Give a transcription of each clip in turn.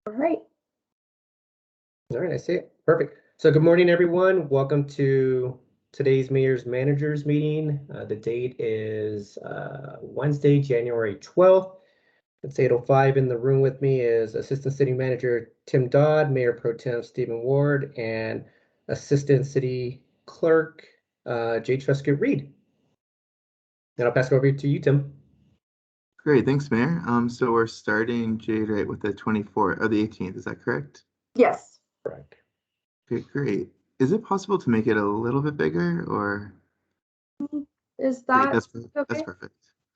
All right. All right, I see it. Perfect. So good morning, everyone. Welcome to today's Mayor's Managers meeting. The date is Wednesday, January 12th. It's 8:05. In the room with me is Assistant City Manager Tim Dodd, Mayor Pro Tem Stephen Ward, and Assistant City Clerk Jay Truscott Reed. And I'll pass it over to you, Tim. Great, thanks, Mayor. So we're starting, Jade, right, with the 24th or the 18th, is that correct? Yes. Correct. Okay, great. Is it possible to make it a little bit bigger, or? Is Great, that that's okay? perfect.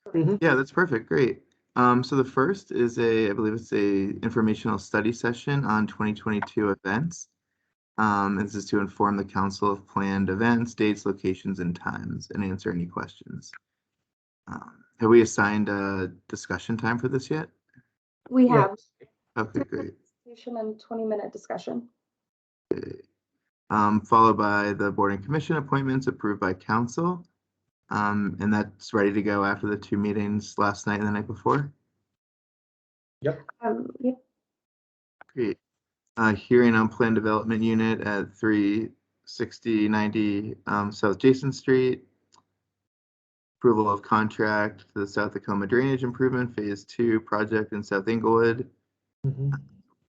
Mhm. Yeah, that's perfect. Great. So the first is I believe it's a informational study session on 2022 events. This is to inform the council of planned events, dates, locations, and times, and answer any questions. Have we assigned a discussion time for this yet? We have Okay, great. presentation and 20-minute discussion. Okay. Followed by the board and commission appointments approved by council. And that's ready to go after the two meetings last night and the night before. Yep. Yep. Great. Hearing on plan development unit at 36090 South Jason Street. Approval of contract for the South Tacoma Drainage Improvement Phase 2 project in South Inglewood.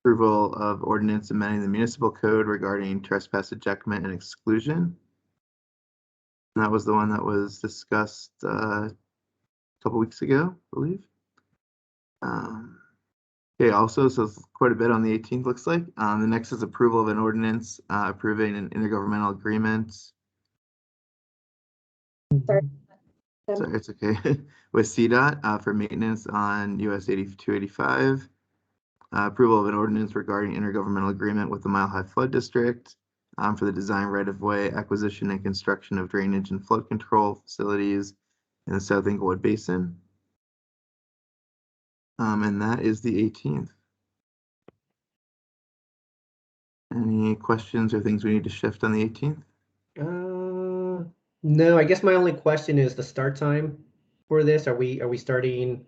Approval of ordinance amending the municipal code regarding trespass ejectment and exclusion. And that was the one that was discussed a couple weeks ago, I believe. Okay, also, so it's quite a bit on the 18th, looks like. The next is approval of an ordinance approving an intergovernmental agreement. Sorry. Sorry, it's okay. With CDOT for maintenance on US 8285. Approval of an ordinance regarding intergovernmental agreement with the Mile High Flood District for the design right-of-way acquisition and construction of drainage and flood control facilities in the South Inglewood Basin. And that is the 18th. Any questions or things we need to shift on the 18th? No, I guess my only question is the start time for this. Are we starting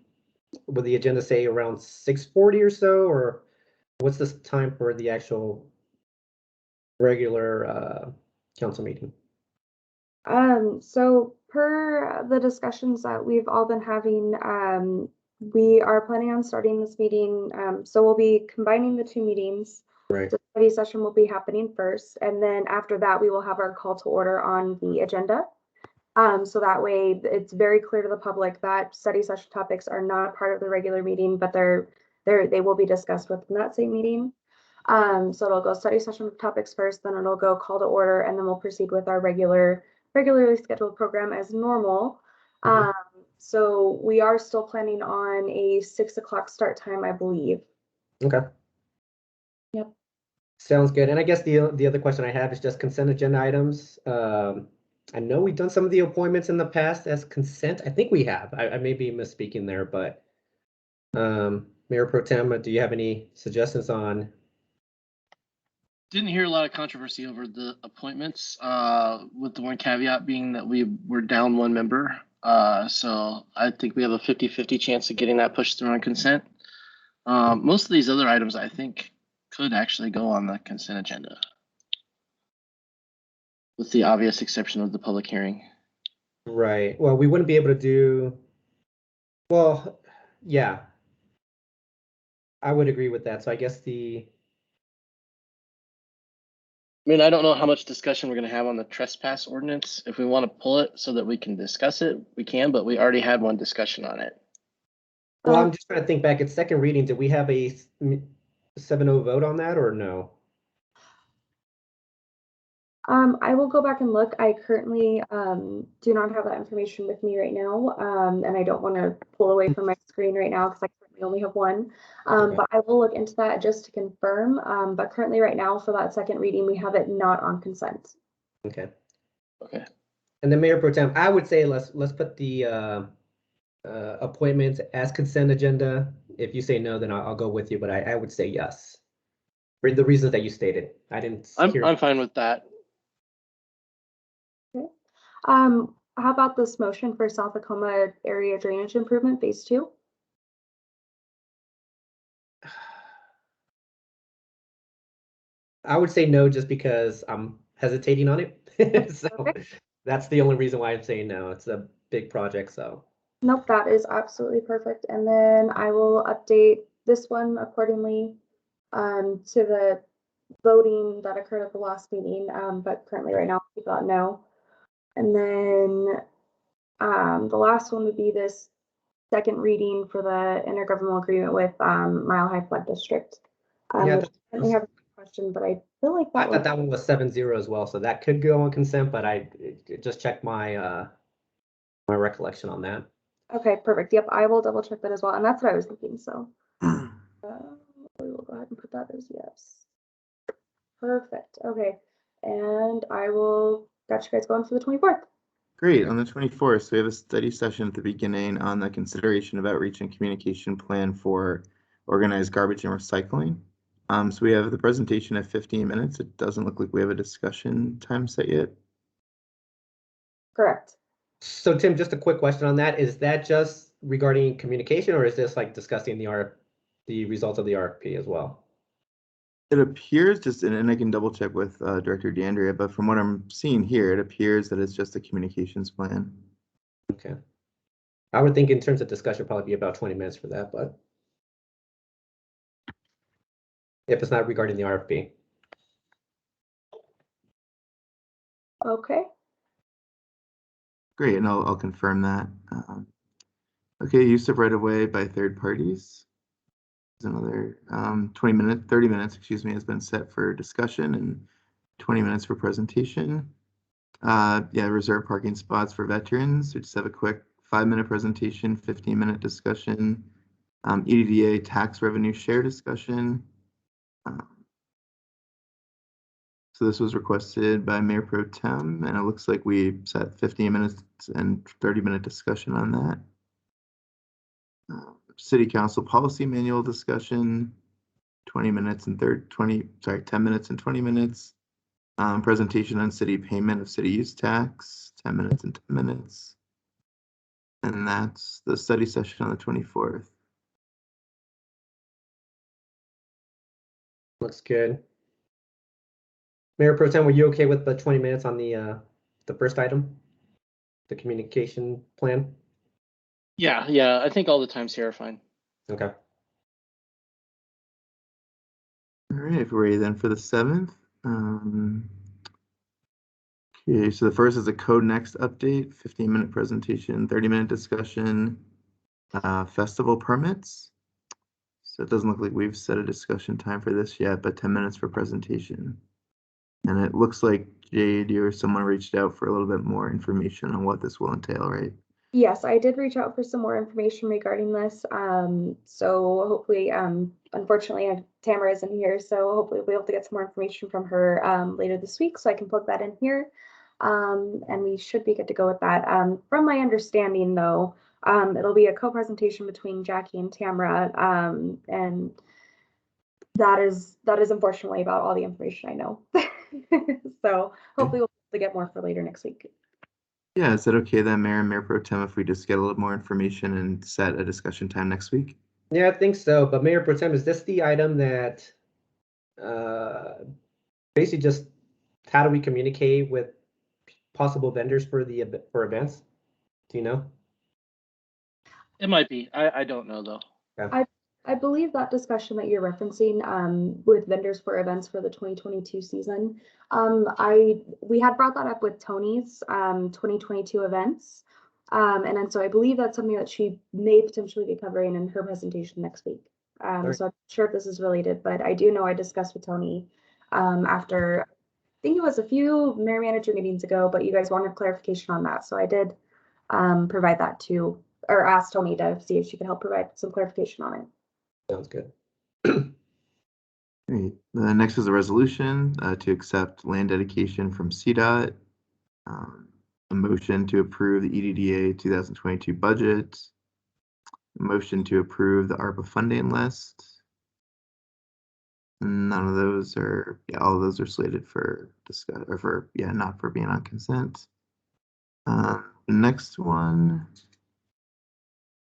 with the agenda say around 6:40 or so, or what's the time for the actual regular council meeting? So per the discussions that we've all been having, we are planning on starting this meeting. So we'll be combining the two meetings. Right. The study session will be happening first, and then after that, we will have our call to order on the agenda. So that way it's very clear to the public that study session topics are not part of the regular meeting, but they will be discussed within that same meeting. So it'll go study session topics first, then it'll go call to order, and then we'll proceed with our regularly scheduled program as normal. So we are still planning on a 6 o'clock start time, I believe. Okay. Yep. Sounds good. And I guess the other question I have is just consent agenda items. I know we've done some of the appointments in the past as consent. I think we have. I may be misspeaking there, but Mayor Pro Tem, do you have any suggestions on? Didn't hear a lot of controversy over the appointments, with the one caveat being that we were down one member. So I think we have a 50-50 chance of getting that pushed through on consent. Most of these other items I think could actually go on the consent agenda, with the obvious exception of the public hearing. Right. Well, we wouldn't be able to do. Well, yeah. I would agree with that. So I guess I mean, I don't know how much discussion we're going to have on the trespass ordinance. If we want to pull it so that we can discuss it, we can, but we already had one discussion on it. Well, I'm just trying to think back at second reading. Did we have a 7-0 vote on that or no? I will go back and look. I currently do not have that information with me right now, and I don't want to pull away from my screen right now because I currently only have one. Okay. But I will look into that just to confirm. But currently, right now, for that second reading, we have it not on consent. Okay. Okay. And then Mayor Pro Tem, I would say let's put the appointments as consent agenda. If you say no, then I'll go with you. But I would say yes for the reasons that you stated. I didn't hear. I'm fine with that. Okay. How about this motion for South Tacoma Area Drainage Improvement Phase 2? I would say no, just because I'm hesitating on it. So Perfect. that's the only reason why I'm saying no. It's a big project, so. Nope, that is absolutely perfect. And then I will update this one accordingly to the voting that occurred at the last meeting. But currently right now we got no. And then the last one would be this second reading for the intergovernmental agreement with Mile High Flood District. Yeah, Which I didn't have a question, but I feel like I that thought that one was 7-0 as well, so that could go on consent, but I just checked my my recollection on that. okay, perfect. Yep, I will double check that as well. And that's what I was thinking. So we will go ahead and put that as yes. Perfect. Okay. And I will got you guys going for the 24th. Great. On the 24th, we have a study session at the beginning on the consideration of outreach and communication plan for organized garbage and recycling. So we have the presentation at 15 minutes. It doesn't look like we have a discussion time set yet. Correct. So Tim, just a quick question on that. Is that just regarding communication, or is this like discussing the results of the RFP as well? It appears just, and I can double check with Director DeAndrea, but from what I'm seeing here, it appears that it's just a communications plan. Okay. I would think in terms of discussion, probably be about 20 minutes for that, but if it's not regarding the RFP. Okay. Great, and I'll confirm that. Okay, use of right of way by third parties. There's another 30 minutes, excuse me, has been set for discussion and 20 minutes for presentation. Yeah, reserve parking spots for veterans. We just have a quick 5-minute presentation, 15-minute discussion. EDDA tax revenue share discussion. So this was requested by Mayor Pro Tem, and it looks like we set 15 minutes and 30-minute discussion on that. City Council policy manual discussion, 10 minutes and 20 minutes. Presentation on city payment of city use tax, 10 minutes and 10 minutes. And that's the study session on the 24th. Looks good. Mayor Pro Tem, were you okay with the 20 minutes on the first item, the communication plan? Yeah, I think all the times here are fine. Okay. All right, if we're ready then for the 7th. Okay, so the first is a Code Next update, 15-minute presentation, 30-minute discussion, festival permits. So it doesn't look like we've set a discussion time for this yet, but 10 minutes for presentation. And it looks like Jade, you or someone reached out for a little bit more information on what this will entail, right? Yes, I did reach out for some more information regarding this. So hopefully, unfortunately, Tamara isn't here, so hopefully we'll be able to get some more information from her later this week, so I can plug that in here. And we should be good to go with that. From my understanding, though, it'll be a co-presentation between Jackie and Tamara, and that is unfortunately about all the information I know. So hopefully we'll be able to get more for later next week. Yeah, is that okay then, Mayor and Mayor Pro Tem, if we just get a little more information and set a discussion time next week? Yeah, I think so. But Mayor Pro Tem, is this the item that basically just how do we communicate with possible vendors for events? Do you know? It might be. I don't know though. Yeah. I believe that discussion that you're referencing with vendors for events for the 2022 season, we had brought that up with Tony's 2022 events. And then so I believe that's something that she may potentially be covering in her presentation next week. So I'm not sure if this is related, but I do know I discussed with Tony after, I think it was a few mayor manager meetings ago, but you guys wanted clarification on that. So I did provide that to, or asked Tony to see if she could help provide some clarification on it. Sounds good. Great. The next is a resolution to accept land dedication from CDOT. A motion to approve the EDDA 2022 budget. A motion to approve the ARPA funding list. None of those are, all of those are slated for discuss or for, not for being on consent. The next one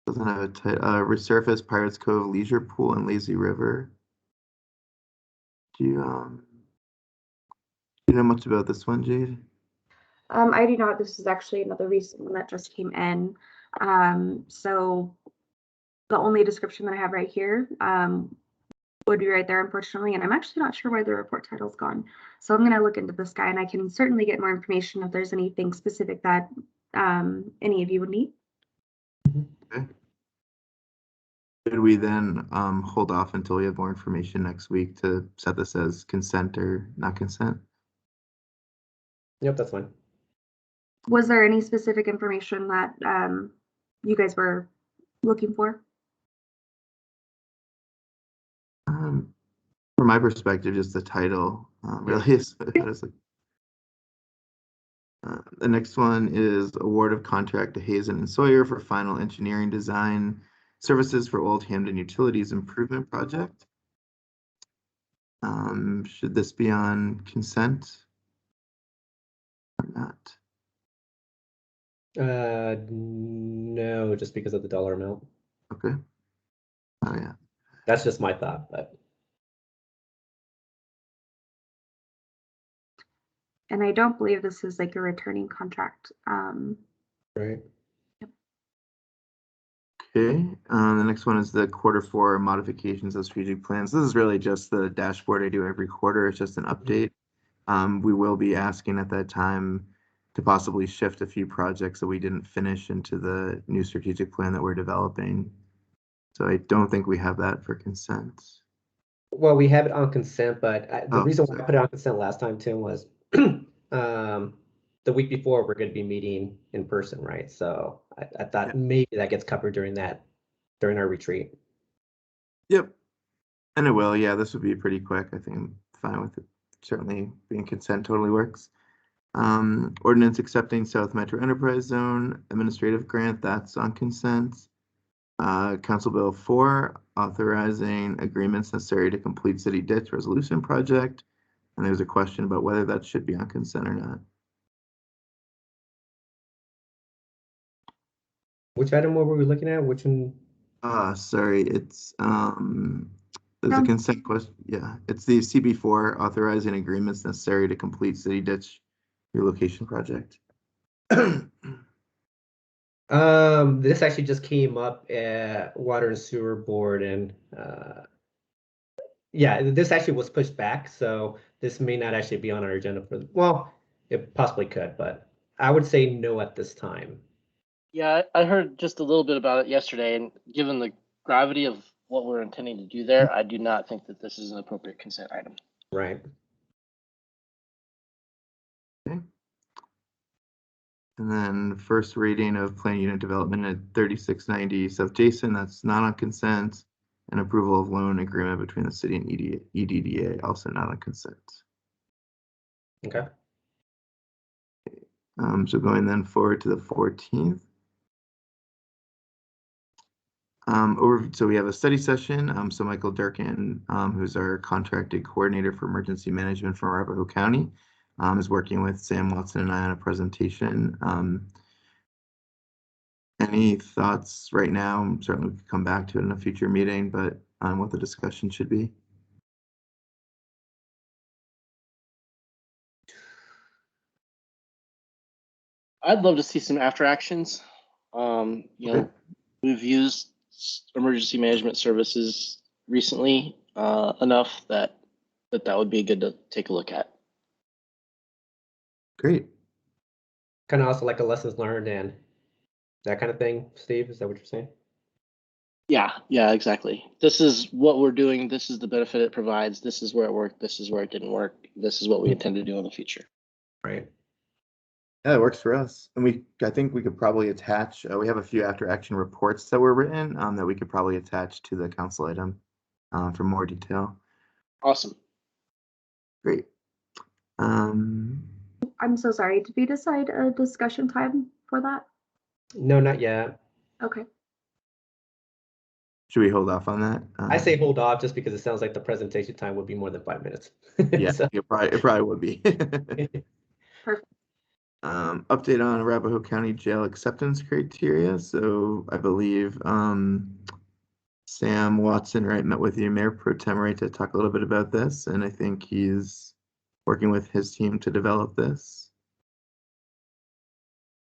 doesn't have a title. Resurface Pirates Cove Leisure Pool and Lazy River. Do you You know much about this one, Jade? I do not. This is actually another recent one that just came in. So the only description that I have right here would be right there, unfortunately. And I'm actually not sure why the report title's gone. So I'm going to look into this guy, and I can certainly get more information if there's anything specific that any of you would need. Okay. Should we then hold off until we have more information next week to set this as consent or not consent? Yep, that's fine. Was there any specific information that you guys were looking for? From my perspective, just the title really is. The next one is award of contract to Hazen and Sawyer for final engineering design services for Old Hamden Utilities Improvement Project. Should this be on consent or not? No, just because of the dollar amount. Okay. Oh yeah. That's just my thought, but And I don't believe this is like a returning contract. right. Okay. The next one is the Q4 modifications of strategic plans. This is really just the dashboard I do every quarter. It's just an update. We will be asking at that time to possibly shift a few projects that we didn't finish into the new strategic plan that we're developing. So I don't think we have that for consent. Well, we have it on consent, but the Oh, reason why I sorry. put it on consent last time, Tim, was the week before we're going to be meeting in person, right? So I thought maybe that gets covered during our retreat. Yep. And it will. Yeah, this would be pretty quick. I think I'm fine with it. Certainly being consent totally works. Ordinance accepting South Metro Enterprise Zone administrative grant, that's on consent. Council Bill 4, authorizing agreements necessary to complete city ditch resolution project. And there's a question about whether that should be on consent or not. Which item were we looking at? Which one? Sorry, it's there's a consent question. Yeah, it's the CB4 authorizing agreements necessary to complete city ditch relocation project. This actually just came up at Water and Sewer Board, and yeah, this actually was pushed back, so this may not actually be on our agenda well, it possibly could, but I would say no at this time. Yeah, I heard just a little bit about it yesterday, and given the gravity of what we're intending to do there, I do not think that this is an appropriate consent item. Right. Okay. And then first reading of plan unit development at 3690 South Jason, that's not on consent. And approval of loan agreement between the city and EDDA, also not on consent. Okay. So going then forward to the 14th. So we have a study session. So Michael Durkin, who's our contracted coordinator for emergency management from Arapahoe County, is working with Sam Watson and I on a presentation. Any thoughts right now? Certainly we could come back to it in a future meeting, but what the discussion should be. I'd love to see some after actions. You know, we've used emergency management services recently enough that would be good to take a look at. Great. Kind of also like a lessons learned and that kind of thing, Steve, is that what you're saying? Yeah, exactly. This is what we're doing. This is the benefit it provides. This is where it worked. This is where it didn't work. This is what we intend to do in the future. Right. Yeah, it works for us. And I think we could probably attach, we have a few after action reports that were written that we could probably attach to the council item for more detail. Awesome. Great. I'm so sorry. Did we decide a discussion time for that? No, not yet. Okay. Should we hold off on that? I say hold off just because it sounds like the presentation time would be more than 5 minutes. Yeah, So. it probably would be. Perfect. Update on Arapahoe County jail acceptance criteria. So I believe Sam Watson, right, met with you, Mayor Pro Tem, right, to talk a little bit about this. And I think he's working with his team to develop this?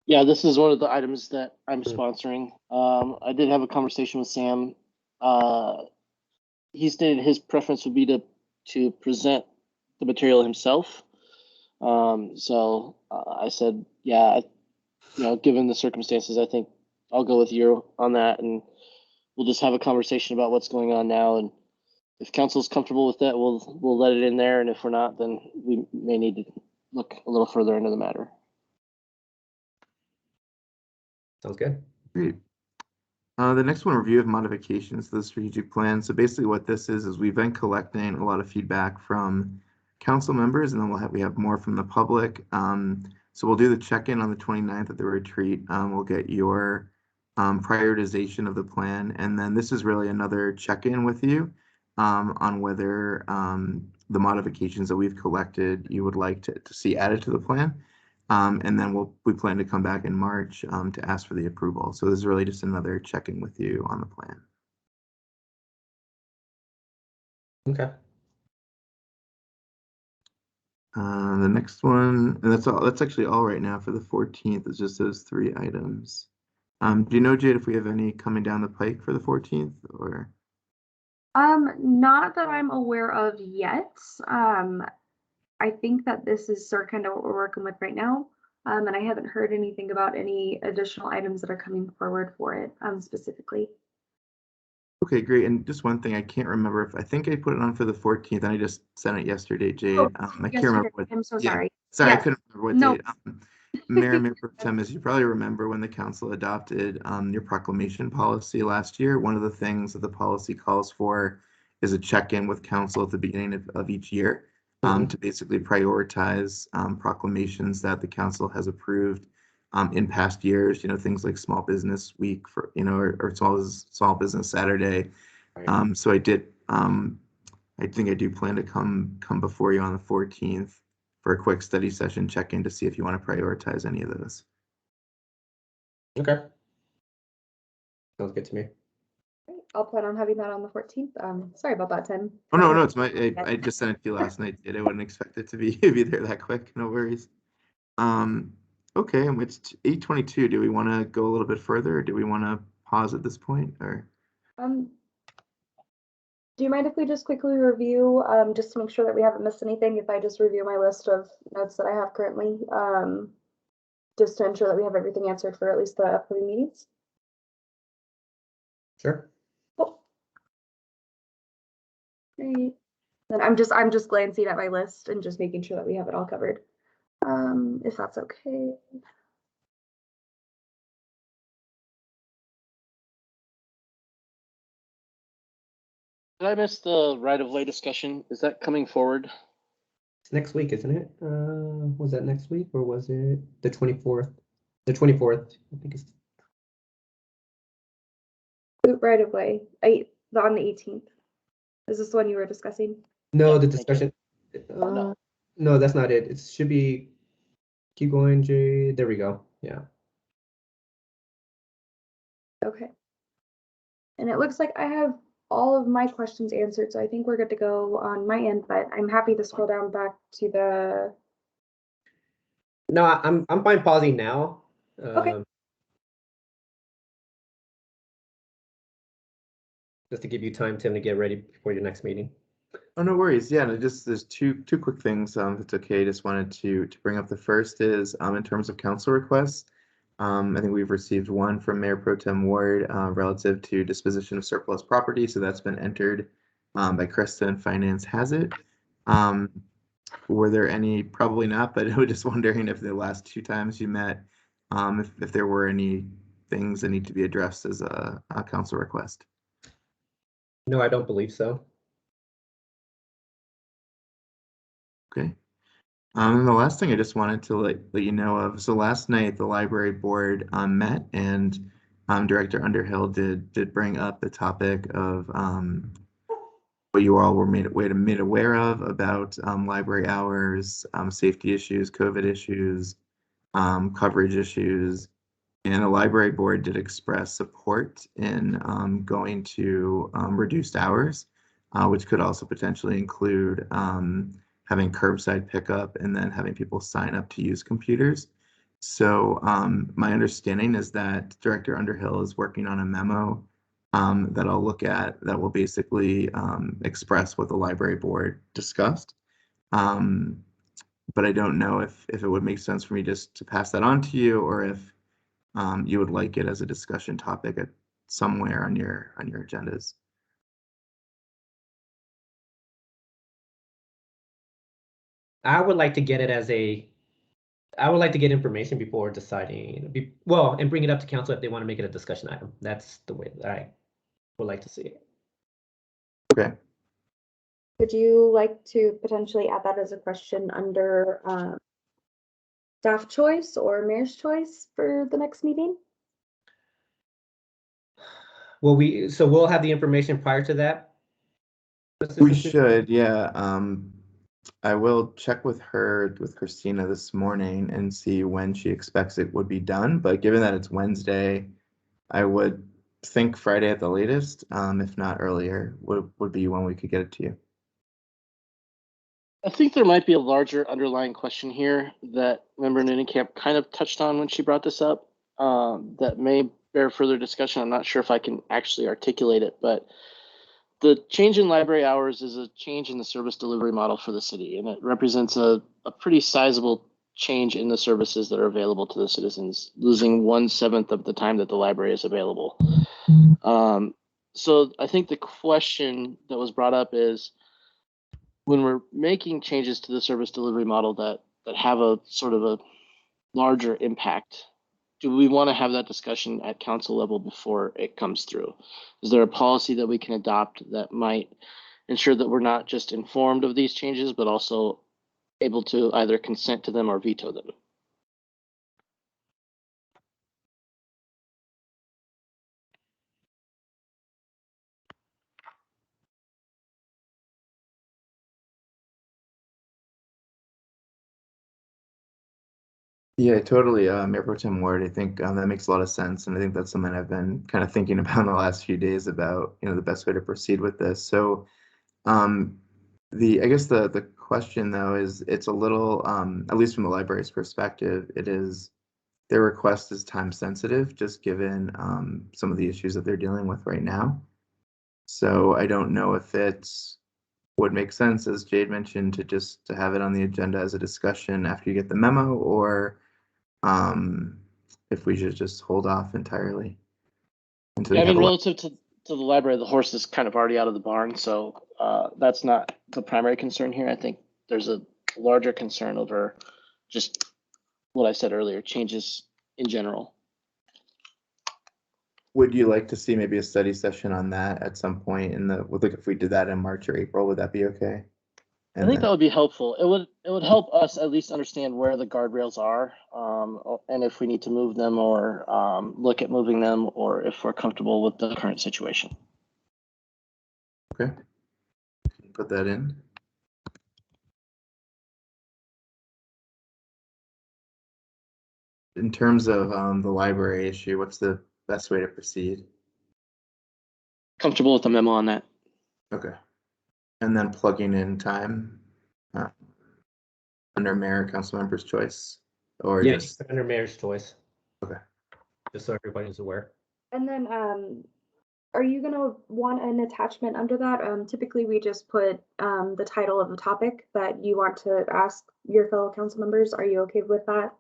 Yeah, this is one of the items that I'm sponsoring. I did have a conversation with Sam. He stated his preference would be to present the material himself. So I said, yeah, given the circumstances, I think I'll go with you on that, and we'll just have a conversation about what's going on now. And if council's comfortable with that, we'll let it in there. And if we're not, then we may need to look a little further into the matter. Sounds good. Great. The next one, review of modifications to the strategic plan. So basically what this is we've been collecting a lot of feedback from council members, and then we have more from the public. So we'll do the check-in on the 29th at the retreat. We'll get your prioritization of the plan. And then this is really another check-in with you on whether the modifications that we've collected you would like to see added to the plan. And then we plan to come back in March to ask for the approval. So this is really just another check-in with you on the plan. Okay. The next one, and that's all. That's actually all right now for the 14th. It's just those 3 items. Do you know, Jade, if we have any coming down the pike for the 14th, or? Not that I'm aware of yet. I think that this is sort of kind of what we're working with right now. And I haven't heard anything about any additional items that are coming forward for it, specifically. Okay, great. And just one thing, I can't remember if I think I put it on for the 14th, and I just sent it yesterday, Jade. Oh, I can't remember what. I'm so Yeah, sorry. sorry, Yes. I couldn't remember what No. date. Mayor Pro Tem, as you probably remember, when the council adopted your proclamation policy last year, one of the things that the policy calls for is a check-in with council at the beginning of each year to basically prioritize proclamations that the council has approved in past years. Things like Small Business Week for or Small Business Saturday. Right. So I did. I think I do plan to come before you on the 14th. For a quick study session check-in to see if you want to prioritize any of those. Okay. Sounds good to me. I'll plan on having that on the 14th. Sorry about that, Tim. Oh, no, it's I just sent it to you last night. I wouldn't expect it to be there that quick. No worries. Okay, and it's 8:22. Do we want to go a little bit further, or do we want to pause at this point, or? Do you mind if we just quickly review, just to make sure that we haven't missed anything, if I just review my list of notes that I have currently, just to ensure that we have everything answered for at least the upcoming meetings? Sure. Cool. Great. Then I'm just glancing at my list and just making sure that we have it all covered. If that's okay. Did I miss the right-of-way discussion? Is that coming forward? It's next week, isn't it? Was that next week or was it the 24th? The 24th, I think it's. Right away. On the 18th. Is this the one you were discussing? No, Yeah, the thank you. discussion. No. No, that's not it. It should be. Keep going, Jay. There we go. Yeah. Okay. And it looks like I have all of my questions answered, so I think we're good to go on my end, but I'm happy to scroll down back to the. No, I'm fine pausing now. Okay. Just to give you time, Tim, to get ready for your next meeting. Oh, no worries. Yeah, there's two quick things. If it's okay, I just wanted to bring up. The first is in terms of council requests. I think we've received one from Mayor Pro Tem Ward relative to disposition of surplus property. So that's been entered by Krista, and Finance has it. Were there any? Probably not, but I was just wondering if the last 2 times you met, if there were any things that need to be addressed as a council request. No, I don't believe so. Okay. And the last thing I just wanted to let you know of. So last night the library board met, and Director Underhill did bring up the topic of what you all were made aware of about library hours, safety issues, COVID issues, coverage issues, and the library board did express support in going to reduced hours, which could also potentially include having curbside pickup and then having people sign up to use computers. So my understanding is that Director Underhill is working on a memo that I'll look at that will basically express what the library board discussed. But I don't know if it would make sense for me just to pass that on to you, or if you would like it as a discussion topic at somewhere on your agendas. I would like to get it as I would like to get information before deciding, well, and bring it up to council if they want to make it a discussion item. That's the way that I would like to see it. Okay. Would you like to potentially add that as a question under staff choice or mayor's choice for the next meeting? Well, we'll have the information prior to that. We should, yeah. I will check with Christina this morning and see when she expects it would be done. But given that it's Wednesday, I would think Friday at the latest, if not earlier, would be when we could get it to you. I think there might be a larger underlying question here that Member Nunnenkamp kind of touched on when she brought this up, that may bear further discussion. I'm not sure if I can actually articulate it, but the change in library hours is a change in the service delivery model for the city, and it represents a pretty sizable change in the services that are available to the citizens, losing 1/7 of the time that the library is available. So I think the question that was brought up is, when we're making changes to the service delivery model that have a sort of a larger impact, do we want to have that discussion at council level before it comes through? Is there a policy that we can adopt that might ensure that we're not just informed of these changes, but also able to either consent to them or veto them? Yeah, totally. Mayor Pro Tem Ward, I think that makes a lot of sense, and I think that's something I've been kind of thinking about in the last few days about, the best way to proceed with this. So, I guess the question though is, it's a little, at least from the library's perspective, their request is time sensitive, just given some of the issues that they're dealing with right now. So I don't know if it would make sense, as Jade mentioned, to have it on the agenda as a discussion after you get the memo, or if we should just hold off entirely. Yeah, I mean, relative to the library, the horse is kind of already out of the barn, so that's not the primary concern here. I think there's a larger concern over just what I said earlier, changes in general. Would you like to see maybe a study session on that at some point if we did that in March or April, would that be okay? I think that would be helpful. It would help us at least understand where the guardrails are, and if we need to move them or look at moving them, or if we're comfortable with the current situation. Okay, put that in. In terms of the library issue, what's the best way to proceed? Comfortable with the memo on that. Okay. And then plugging in time under mayor, council member's choice, or yes, just under mayor's choice. Okay. Just so everybody's aware. And then are you gonna want an attachment under that? Typically we just put the title of the topic that you want to ask your fellow council members. Are you okay with that?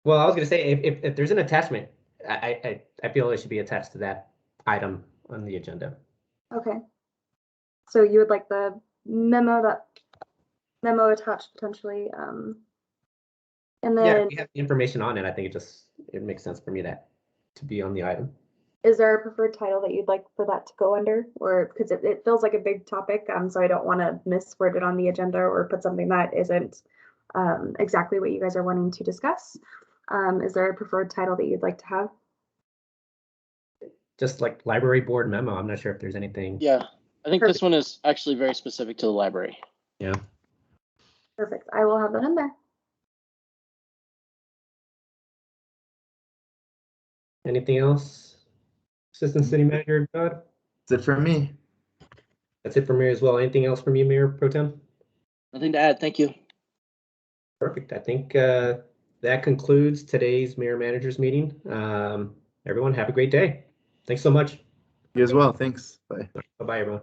Well, I was gonna say, if there's an attachment, I feel it should be attached to that item on the agenda. Okay. So you would like the memo attached potentially, and Yeah, then if we have the information on it, I think it makes sense for me to be on the item. is there a preferred title that you'd like for that to go under? Or because it feels like a big topic, so I don't want to misword it on the agenda or put something that isn't exactly what you guys are wanting to discuss. Is there a preferred title that you'd like to have? Just like library board memo. I'm not sure if there's anything. Yeah, I think this one is actually very specific to the library. Yeah. Perfect. I will have that in there. Anything else? Assistant City Manager Todd? That's it for me. That's it for me as well. Anything else from you, Mayor Pro Tem? Nothing to add. Thank you. Perfect. I think that concludes today's mayor managers meeting. Everyone have a great day. Thanks so much. You as well. Thanks. Bye. Bye-bye, everyone.